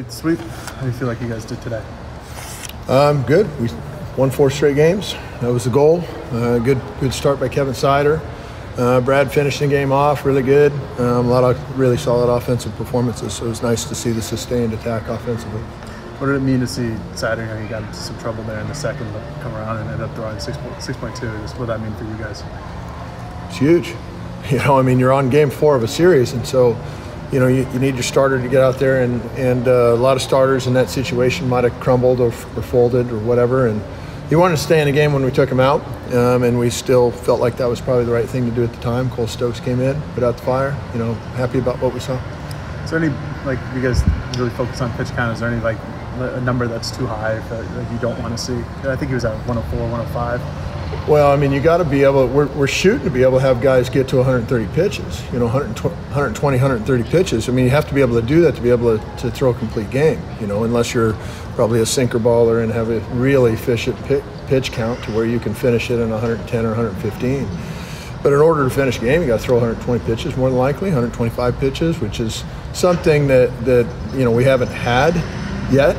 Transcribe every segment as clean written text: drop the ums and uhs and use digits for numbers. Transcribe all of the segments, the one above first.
complete the sweep. How do you feel like you guys did today? Good. We won 4 straight games. That was the goal. Good start by Kevin Sider. Brad finished the game off really good. A lot of really solid offensive performances, so it was nice to see the sustained attack offensively. What did it mean to see Sider? You got into some trouble there in the second, but come around and end up throwing 6.2. What did that mean for you guys? It's huge. You're on game 4 of a series, and so you need your starter to get out there, and a lot of starters in that situation might have crumbled or folded or whatever, and he wanted to stay in the game when we took him out, and we still felt like that was probably the right thing to do at the time. Cole Stokes came in, put out the fire. Happy about what we saw. Is there any, you guys really focus on pitch count? Is there any a number that's too high that you don't want to see? I think he was at 104, 105. Well, you got to be able. We're shooting to be able to have guys get to 130 pitches. 120, 130 pitches. You have to be able to do that to be able to throw a complete game. Unless you're probably a sinker baller and have a really efficient pitch count to where you can finish it in 110 or 115. But in order to finish a game, you got to throw 120 pitches more than likely, 125 pitches, which is something that we haven't had yet.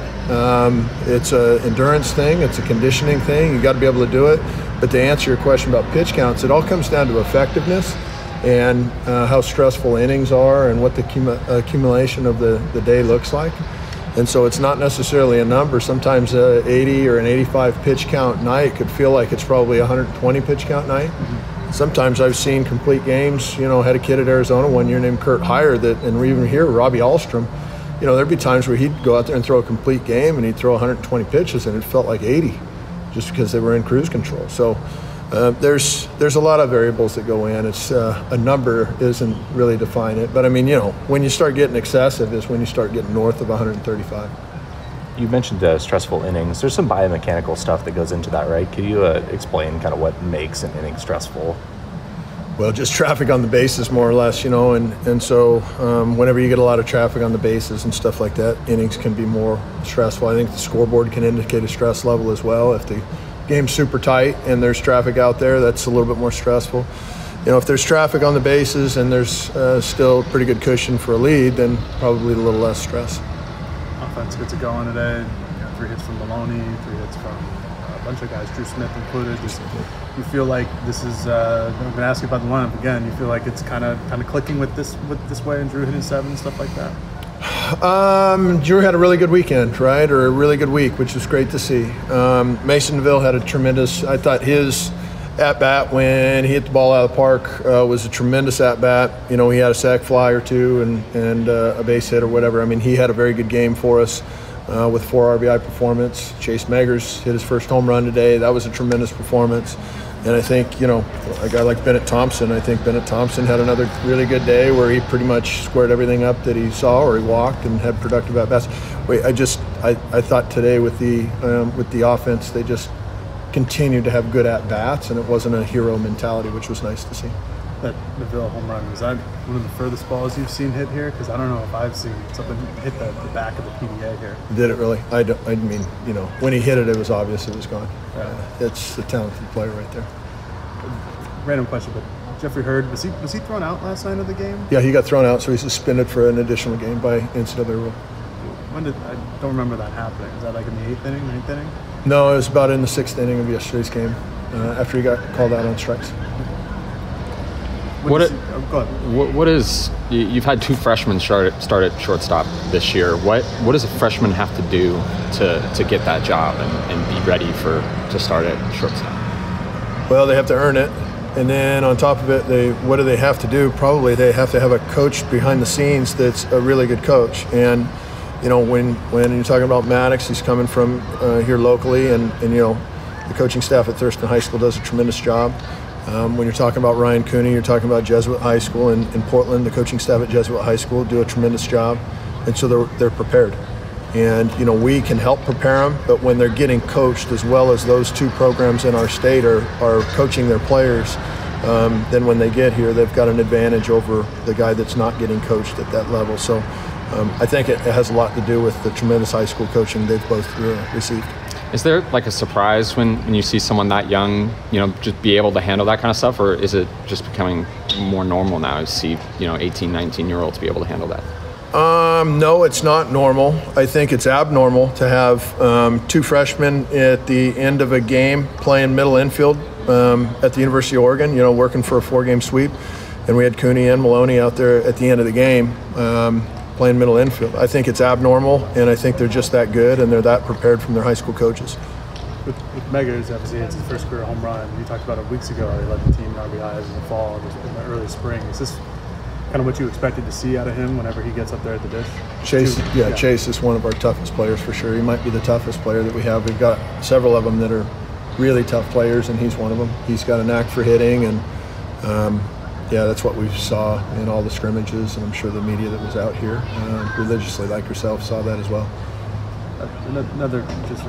It's an endurance thing. It's a conditioning thing. You got to be able to do it. But to answer your question about pitch counts, it all comes down to effectiveness and how stressful innings are and what the accumulation of the day looks like. And so it's not necessarily a number. Sometimes a 80 or an 85 pitch count night could feel like it's probably a 120 pitch count night. Mm-hmm. Sometimes I've seen complete games. Had a kid at Arizona one year named Kurt Heyer and even here, Robbie Ahlstrom. There'd be times where he'd go out there and throw a complete game and he'd throw 120 pitches and it felt like 80 just because they were in cruise control. So there's a lot of variables that go in. It's a number isn't really define it. But when you start getting excessive is when you start getting north of 135. You mentioned stressful innings. There's some biomechanical stuff that goes into that, right? Could you explain kind of what makes an inning stressful? Well, just traffic on the bases, more or less, and so whenever you get a lot of traffic on the bases and stuff like that, innings can be more stressful. I think the scoreboard can indicate a stress level as well. If the game's super tight and there's traffic out there, that's a little bit more stressful. If there's traffic on the bases and there's still pretty good cushion for a lead, then probably a little less stress. Offense gets it going today. 3 hits from Maloney, 3 hits from a bunch of guys, Drew Smith included. You feel like this is, I'm going to ask you about the lineup again, you feel like it's kind of clicking with this way, and Drew hitting 7 and stuff like that? Drew had a really good weekend, right? Or a really good week, which was great to see. Mason DeVille had I thought his at-bat when he hit the ball out of the park was a tremendous at-bat. He had a sac fly or 2 and a base hit or whatever. he had a very good game for us with 4 RBI performance. Chase Meggers hit his first home run today. That was a tremendous performance. And I think, a guy like Bennett Thompson, I think Bennett Thompson had another really good day where he pretty much squared everything up that he saw or he walked and had productive at-bats. I thought today with the offense, they just continued to have good at-bats, and it wasn't a hero mentality, which was nice to see. That DeVille home run, was that one of the furthest balls you've seen hit here? Because I don't know if I've seen something hit the back of the PDA here. Did it really? When he hit it, it was obvious it was gone. Yeah. It's a talented player right there. Random question, but Jeffrey Hurd, was he thrown out last night of the game? Yeah, he got thrown out, so he's suspended for an additional game by NCAA rule. I don't remember that happening. Is that in the 8th inning, 9th inning? No, it was about in the 6th inning of yesterday's game after he got called out on strikes. You've had 2 freshmen start at shortstop this year. What does a freshman have to do to get that job and be ready to start at shortstop? Well, they have to earn it. And then on top of it, what do they have to do? Probably they have to have a coach behind the scenes that's a really good coach. And when you're talking about Maddox, he's coming from here locally, and the coaching staff at Thurston High School does a tremendous job. When you're talking about Ryan Cooney, you're talking about Jesuit High School in Portland. The coaching staff at Jesuit High School do a tremendous job, and so they're prepared. And we can help prepare them, but when they're getting coached, as well as those 2 programs in our state are coaching their players, then when they get here, they've got an advantage over the guy that's not getting coached at that level. So I think it has a lot to do with the tremendous high school coaching they've both received. Is there a surprise when you see someone that young, just be able to handle that kind of stuff, or is it just becoming more normal now to see, 18, 19-year-olds be able to handle that? No, it's not normal. I think it's abnormal to have 2 freshmen at the end of a game playing middle infield at the University of Oregon, working for a 4-game sweep. And we had Cooney and Maloney out there at the end of the game playing middle infield. I think it's abnormal, and I think they're just that good, and they're that prepared from their high school coaches. With Meggers, obviously, it's his first career home run. You talked about it weeks ago. He led the team in RBIs in the fall, in the early spring. Is this kind of what you expected to see out of him whenever he gets up there at the dish? Chase is one of our toughest players for sure. He might be the toughest player that we have. We've got several of them that are really tough players, and he's one of them. He's got a knack for hitting, and that's what we saw in all the scrimmages, and I'm sure the media that was out here religiously, like yourself, saw that as well. Another just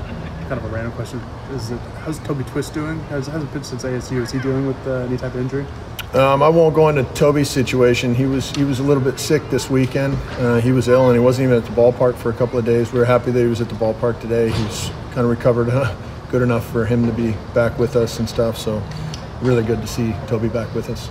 kind of a random question is how's Toby Twist doing? Hasn't pitched since ASU. Is he dealing with any type of injury? I won't go into Toby's situation. He was a little bit sick this weekend. He was ill, and he wasn't even at the ballpark for a couple of days. We were happy that he was at the ballpark today. He's kind of recovered good enough for him to be back with us and stuff. So really good to see Toby back with us.